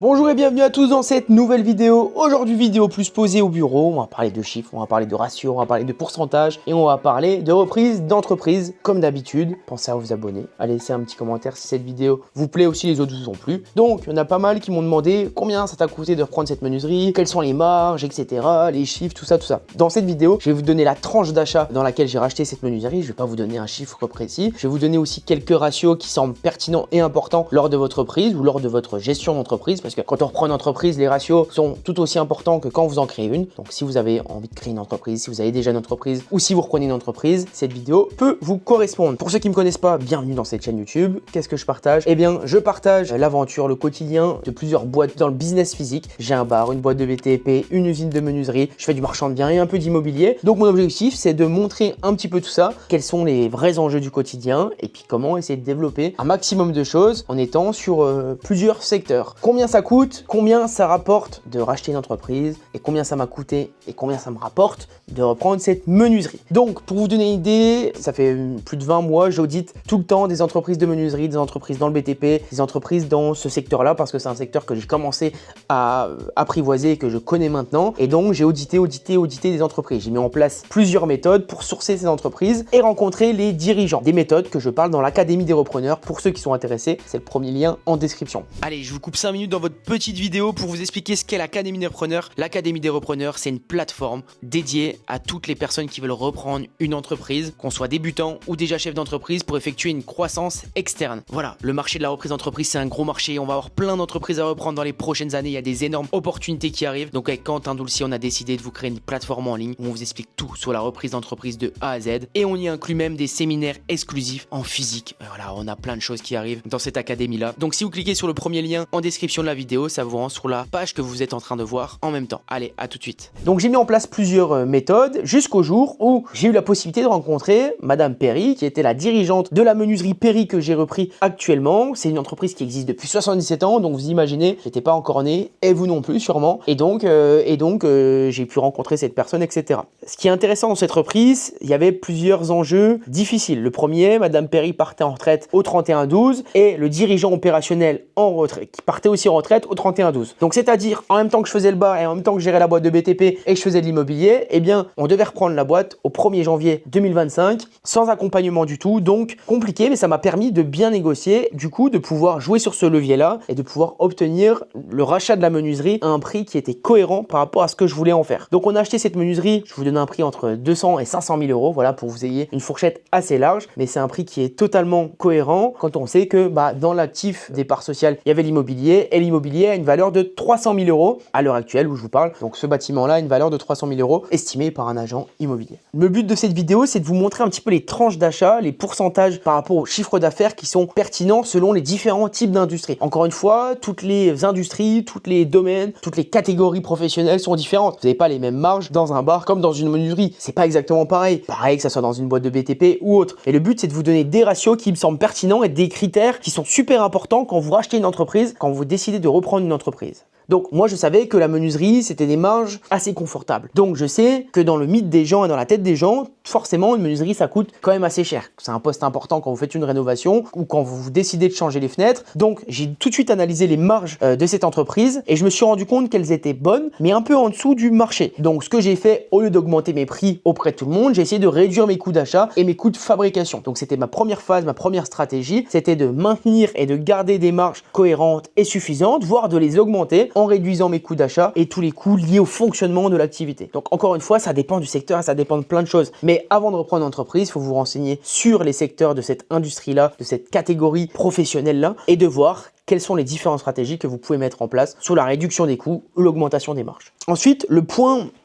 Bonjour et bienvenue à tous dans cette nouvelle vidéo. Aujourd'hui vidéo plus posée au bureau, on va parler de chiffres, on va parler de ratios, on va parler de pourcentage et on va parler de reprise d'entreprise comme d'habitude. Pensez à vous abonner, à laisser un petit commentaire si cette vidéo vous plaît aussi, les autres vous ont plu. Donc il y en a pas mal qui m'ont demandé combien ça t'a coûté de reprendre cette menuiserie, quelles sont les marges, etc. Les chiffres, tout ça, tout ça. Dans cette vidéo, je vais vous donner la tranche d'achat dans laquelle j'ai racheté cette menuiserie. Je vais pas vous donner un chiffre précis, je vais vous donner aussi quelques ratios qui semblent pertinents et importants lors de votre prise ou lors de votre gestion d'entreprise. Parce que quand on reprend une entreprise, les ratios sont tout aussi importants que quand vous en créez une. Donc si vous avez envie de créer une entreprise, si vous avez déjà une entreprise ou si vous reprenez une entreprise, cette vidéo peut vous correspondre. Pour ceux qui ne me connaissent pas, bienvenue dans cette chaîne YouTube. Qu'est-ce que je partage? Eh bien, je partage l'aventure, le quotidien de plusieurs boîtes dans le business physique. J'ai un bar, une boîte de BTP, une usine de menuiserie, je fais du marchand de biens et un peu d'immobilier. Donc mon objectif, c'est de montrer un petit peu tout ça, quels sont les vrais enjeux du quotidien et puis comment essayer de développer un maximum de choses en étant sur plusieurs secteurs. Combien ça coûte? Combien ça rapporte de racheter une entreprise et combien ça m'a coûté et combien ça me rapporte de reprendre cette menuiserie. Donc pour vous donner une idée, ça fait plus de 20 mois, j'audite tout le temps des entreprises de menuiserie, des entreprises dans le BTP, des entreprises dans ce secteur-là parce que c'est un secteur que j'ai commencé à apprivoiser et que je connais maintenant. Et donc j'ai audité des entreprises. J'ai mis en place plusieurs méthodes pour sourcer ces entreprises et rencontrer les dirigeants. Des méthodes que je parle dans l'Académie des repreneurs. Pour ceux qui sont intéressés, c'est le premier lien en description. Allez, je vous coupe 5 minutes dans votre petite vidéo pour vous expliquer ce qu'est l'Académie des repreneurs. L'Académie des repreneurs, c'est une plateforme dédiée à toutes les personnes qui veulent reprendre une entreprise, qu'on soit débutant ou déjà chef d'entreprise, pour effectuer une croissance externe. Voilà, le marché de la reprise d'entreprise, c'est un gros marché. On va avoir plein d'entreprises à reprendre dans les prochaines années. Il y a des énormes opportunités qui arrivent. Donc avec Quentin Doulcy, on a décidé de vous créer une plateforme en ligne où on vous explique tout sur la reprise d'entreprise de A à Z. Et on y inclut même des séminaires exclusifs en physique. Voilà, on a plein de choses qui arrivent dans cette académie-là. Donc si vous cliquez sur le premier lien en description de la vidéo, ça vous rend sur la page que vous êtes en train de voir en même temps. Allez, à tout de suite. Donc j'ai mis en place plusieurs méthodes jusqu'au jour où j'ai eu la possibilité de rencontrer Madame Perry, qui était la dirigeante de la menuiserie Perry que j'ai repris actuellement. C'est une entreprise qui existe depuis 77 ans, donc vous imaginez, j'étais pas encore né, et vous non plus sûrement. Et donc j'ai pu rencontrer cette personne, etc. Ce qui est intéressant dans cette reprise, il y avait plusieurs enjeux difficiles. Le premier, Madame Perry partait en retraite au 31-12 et le dirigeant opérationnel en retraite, qui partait aussi en retraite au 31-12. Donc c'est-à-dire, en même temps que je faisais le bar et en même temps que je gérais la boîte de BTP et que je faisais de l'immobilier, eh bien, on devait reprendre la boîte au 1er janvier 2025 sans accompagnement du tout. Donc compliqué, mais ça m'a permis de bien négocier, du coup, de pouvoir jouer sur ce levier-là et de pouvoir obtenir le rachat de la menuiserie à un prix qui était cohérent par rapport à ce que je voulais en faire. Donc on a acheté cette menuiserie, je vous donne un prix entre 200 et 500 000 euros, voilà, pour que vous ayez une fourchette assez large, mais c'est un prix qui est totalement cohérent quand on sait que dans l'actif des parts sociales, il y avait l'immobilier et l'immobilier a une valeur de 300 000 euros à l'heure actuelle où je vous parle. Donc ce bâtiment-là a une valeur de 300 000 euros estimée par un agent immobilier. Le but de cette vidéo, c'est de vous montrer un petit peu les tranches d'achat, les pourcentages par rapport au chiffre d'affaires qui sont pertinents selon les différents types d'industries. Encore une fois, toutes les industries, tous les domaines, toutes les catégories professionnelles sont différentes. Vous n'avez pas les mêmes marges dans un bar comme dans une menuiserie. C'est pas exactement pareil. Pareil que ça soit dans une boîte de BTP ou autre. Et le but, c'est de vous donner des ratios qui me semblent pertinents et des critères qui sont super importants quand vous rachetez une entreprise, quand vous décidez de reprendre une entreprise. Donc moi je savais que la menuiserie c'était des marges assez confortables. Donc je sais que dans le mythe des gens et dans la tête des gens, forcément une menuiserie ça coûte quand même assez cher. C'est un poste important quand vous faites une rénovation ou quand vous décidez de changer les fenêtres. Donc j'ai tout de suite analysé les marges de cette entreprise et je me suis rendu compte qu'elles étaient bonnes mais un peu en dessous du marché. Donc ce que j'ai fait, au lieu d'augmenter mes prix auprès de tout le monde, j'ai essayé de réduire mes coûts d'achat et mes coûts de fabrication. Donc c'était ma première phase, ma première stratégie, c'était de maintenir et de garder des marges cohérentes et suffisantes, voire de les augmenter en réduisant mes coûts d'achat et tous les coûts liés au fonctionnement de l'activité. Donc encore une fois, ça dépend du secteur, ça dépend de plein de choses. Mais avant de reprendre une entreprise, il faut vous renseigner sur les secteurs de cette industrie-là, de cette catégorie professionnelle-là et de voir quelles sont les différentes stratégies que vous pouvez mettre en place sur la réduction des coûts ou l'augmentation des marges. Ensuite,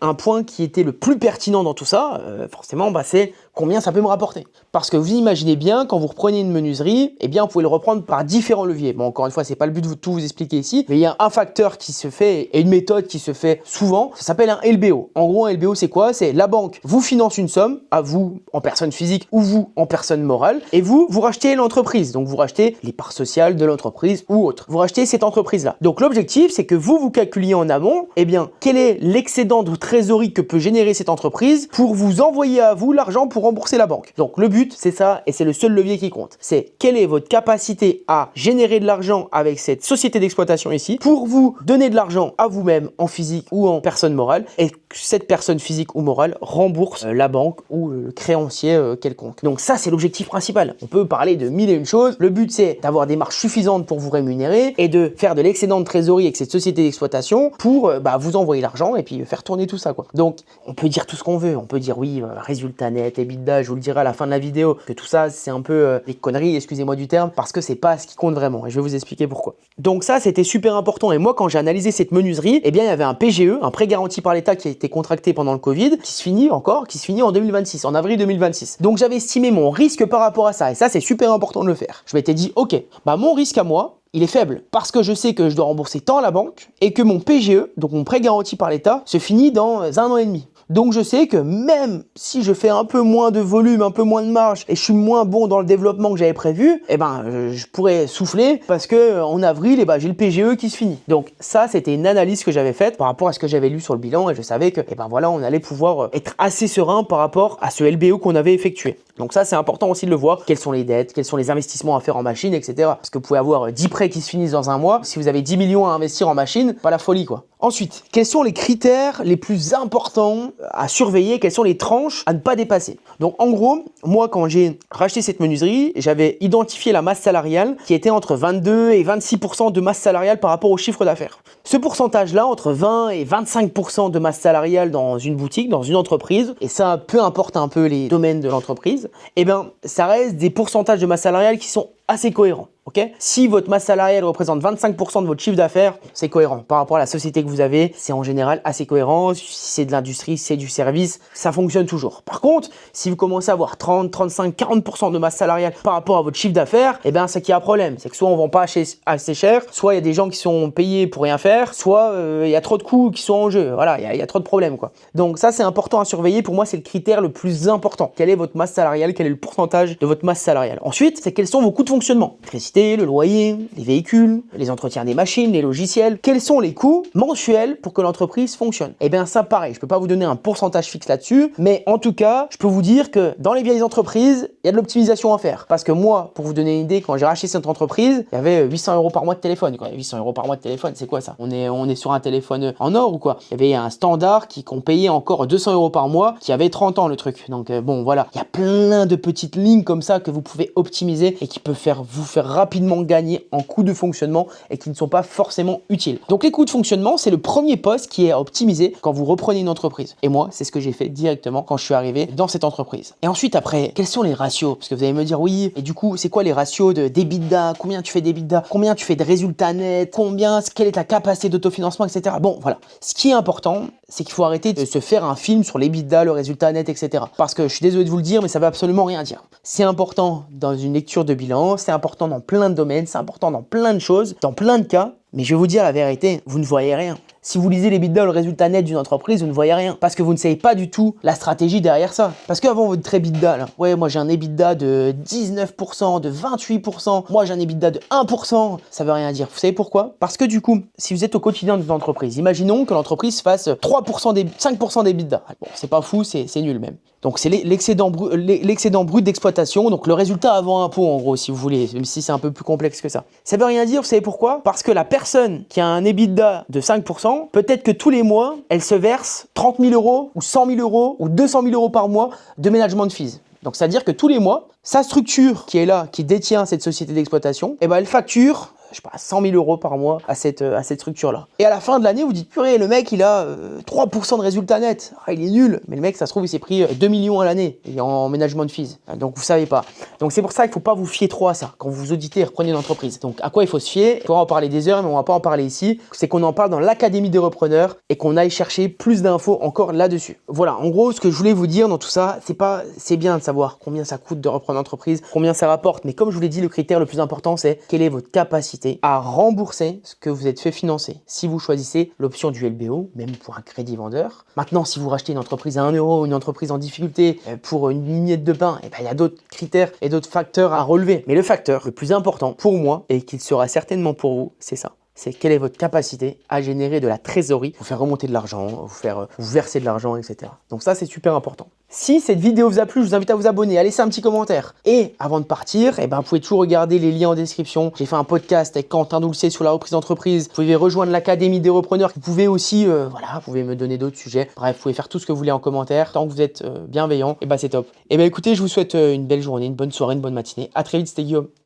un point qui était le plus pertinent dans tout ça, forcément, c'est combien ça peut me rapporter. Parce que vous imaginez bien, quand vous reprenez une menuiserie, eh bien, vous pouvez le reprendre par différents leviers. Bon, encore une fois, c'est pas le but de tout vous expliquer ici, mais il y a un facteur qui se fait et une méthode qui se fait souvent, ça s'appelle un LBO. En gros, un LBO, c'est quoi? C'est la banque vous finance une somme, à vous en personne physique ou vous en personne morale, et vous rachetez l'entreprise. Donc, vous rachetez les parts sociales de l'entreprise ou autre. Vous rachetez cette entreprise-là. Donc l'objectif, c'est que vous calculiez en amont, eh bien, quel est l'excédent de trésorerie que peut générer cette entreprise pour vous envoyer à vous l'argent pour rembourser la banque. Donc le but, c'est ça, et c'est le seul levier qui compte. C'est quelle est votre capacité à générer de l'argent avec cette société d'exploitation ici pour vous donner de l'argent à vous-même en physique ou en personne morale, et que cette personne physique ou morale rembourse la banque ou le créancier quelconque. Donc ça, c'est l'objectif principal. On peut parler de mille et une choses. Le but, c'est d'avoir des marges suffisantes pour vous rémunérer et de faire de l'excédent de trésorerie avec cette société d'exploitation pour vous envoyer l'argent et puis faire tourner tout ça, quoi. Donc, on peut dire tout ce qu'on veut. On peut dire oui, résultat net, EBITDA, je vous le dirai à la fin de la vidéo, que tout ça, c'est un peu des conneries, excusez-moi du terme, parce que c'est pas ce qui compte vraiment. Et je vais vous expliquer pourquoi. Donc ça, c'était super important. Et moi, quand j'ai analysé cette menuiserie, eh bien, il y avait un PGE, un prêt garanti par l'État qui a été contracté pendant le Covid, qui se finit en 2026, en avril 2026. Donc, j'avais estimé mon risque par rapport à ça. Et ça, c'est super important de le faire. Je m'étais dit, ok, mon risque à moi, il est faible parce que je sais que je dois rembourser tant à la banque et que mon PGE, donc mon prêt garanti par l'État, se finit dans 1 an et demi. Donc je sais que même si je fais un peu moins de volume, un peu moins de marge et je suis moins bon dans le développement que j'avais prévu, je pourrais souffler parce que en avril, j'ai le PGE qui se finit. Donc ça, c'était une analyse que j'avais faite par rapport à ce que j'avais lu sur le bilan et je savais que on allait pouvoir être assez serein par rapport à ce LBO qu'on avait effectué. Donc ça, c'est important aussi de le voir. Quelles sont les dettes, quels sont les investissements à faire en machine, etc. Parce que vous pouvez avoir 10 prêts qui se finissent dans un mois. Si vous avez 10 millions à investir en machine, pas la folie, quoi. Ensuite, quels sont les critères les plus importants à surveiller? Quelles sont les tranches à ne pas dépasser? Donc en gros, moi quand j'ai racheté cette menuiserie, j'avais identifié la masse salariale qui était entre 22 et 26% de masse salariale par rapport au chiffre d'affaires. Ce pourcentage-là, entre 20 et 25% de masse salariale dans une boutique, dans une entreprise, et ça peu importe un peu les domaines de l'entreprise, ça reste des pourcentages de masse salariale qui sont assez cohérents. Okay, si votre masse salariale représente 25% de votre chiffre d'affaires, c'est cohérent. Par rapport à la société que vous avez, c'est en général assez cohérent. Si c'est de l'industrie, si c'est du service, ça fonctionne toujours. Par contre, si vous commencez à avoir 30, 35, 40% de masse salariale par rapport à votre chiffre d'affaires, c'est qu'il y a un problème. C'est que soit on vend pas assez cher, soit il y a des gens qui sont payés pour rien faire, soit il y a trop de coûts qui sont en jeu. Voilà, il y a trop de problèmes, quoi. Donc ça, c'est important à surveiller. Pour moi, c'est le critère le plus important. Quelle est votre masse salariale? Quel est le pourcentage de votre masse salariale? Ensuite, c'est quels sont vos coûts de fonctionnement? Le loyer, les véhicules, les entretiens des machines, les logiciels. Quels sont les coûts mensuels pour que l'entreprise fonctionne? Ça, pareil, je peux pas vous donner un pourcentage fixe là-dessus, mais en tout cas, je peux vous dire que dans les vieilles entreprises, il y a de l'optimisation à faire. Parce que moi, pour vous donner une idée, quand j'ai racheté cette entreprise, il y avait 800 € par mois de téléphone, quoi. 800 € par mois de téléphone, c'est quoi ça? On est sur un téléphone en or ou quoi? Il y avait un standard qu'on payait encore 200 € par mois, qui avait 30 ans le truc. Donc voilà, il y a plein de petites lignes comme ça que vous pouvez optimiser et qui peuvent vous faire rapidement gagner en coûts de fonctionnement et qui ne sont pas forcément utiles. Donc les coûts de fonctionnement, c'est le premier poste qui est à optimiser quand vous reprenez une entreprise. Et moi, c'est ce que j'ai fait directement quand je suis arrivé dans cette entreprise. Et ensuite, après, quels sont les ratios? Parce que vous allez me dire, oui, et du coup, c'est quoi les ratios d'EBITDA? Combien tu fais d'EBITDA? Combien tu fais de résultats nets? Quelle est ta capacité d'autofinancement, etc. Bon, voilà. Ce qui est important, c'est qu'il faut arrêter de se faire un film sur l'EBITDA, le résultat net, etc. Parce que je suis désolé de vous le dire, mais ça veut absolument rien dire. C'est important dans une lecture de bilan, c'est important dans plein de domaines, c'est important dans plein de choses, dans plein de cas, mais je vais vous dire la vérité, vous ne voyez rien. Si vous lisez l'EBITDA, le résultat net d'une entreprise, vous ne voyez rien. Parce que vous ne savez pas du tout la stratégie derrière ça. Parce qu'avant votre EBITDA, là, ouais, moi j'ai un EBITDA de 19%, de 28%, moi j'ai un EBITDA de 1%, ça veut rien dire. Vous savez pourquoi? Parce que du coup, si vous êtes au quotidien d'une entreprise, imaginons que l'entreprise fasse 5% d'EBITDA. Bon, c'est pas fou, c'est nul même. Donc c'est l'excédent brut d'exploitation, donc le résultat avant impôt en gros, si vous voulez, même si c'est un peu plus complexe que ça. Ça veut rien dire, vous savez pourquoi? Parce que la personne qui a un EBITDA de 5%, peut-être que tous les mois, elle se verse 30 000 € ou 100 000 € ou 200 000 € par mois de management fees. Donc c'est-à-dire que tous les mois, sa structure qui est là, qui détient cette société d'exploitation, elle facture 100 000 € par mois à cette structure-là. Et à la fin de l'année, vous dites, purée, le mec, il a 3% de résultat net. Ah, il est nul. Mais le mec, ça se trouve, il s'est pris 2 millions à l'année en management fees. Donc, vous savez pas. Donc, c'est pour ça qu'il faut pas vous fier trop à ça quand vous auditez et reprenez une entreprise. Donc, à quoi il faut se fier? Il faudra en parler des heures, mais on va pas en parler ici. C'est qu'on en parle dans l'Académie des repreneurs et qu'on aille chercher plus d'infos encore là-dessus. Voilà, en gros, ce que je voulais vous dire dans tout ça, c'est bien de savoir combien ça coûte de reprendre une entreprise, combien ça rapporte. Mais comme je vous l'ai dit, le critère le plus important, c'est quelle est votre capacité capacité à rembourser ce que vous êtes fait financer. Si vous choisissez l'option du LBO, même pour un crédit vendeur. Maintenant, si vous rachetez une entreprise à 1 euro, une entreprise en difficulté pour une miette de pain, il y a d'autres critères et d'autres facteurs à relever. Mais le facteur le plus important pour moi et qu'il sera certainement pour vous, c'est ça. C'est quelle est votre capacité à générer de la trésorerie, vous faire remonter de l'argent, vous verser de l'argent, etc. Donc ça, c'est super important. Si cette vidéo vous a plu, je vous invite à vous abonner, à laisser un petit commentaire. Et avant de partir, vous pouvez toujours regarder les liens en description. J'ai fait un podcast avec Quentin Doulcet sur la reprise d'entreprise. Vous pouvez rejoindre l'Académie des repreneurs. Vous pouvez aussi, vous pouvez me donner d'autres sujets. Bref, vous pouvez faire tout ce que vous voulez en commentaire. Tant que vous êtes bienveillant, c'est top. Écoutez, je vous souhaite une belle journée, une bonne soirée, une bonne matinée. À très vite, c'était Guillaume.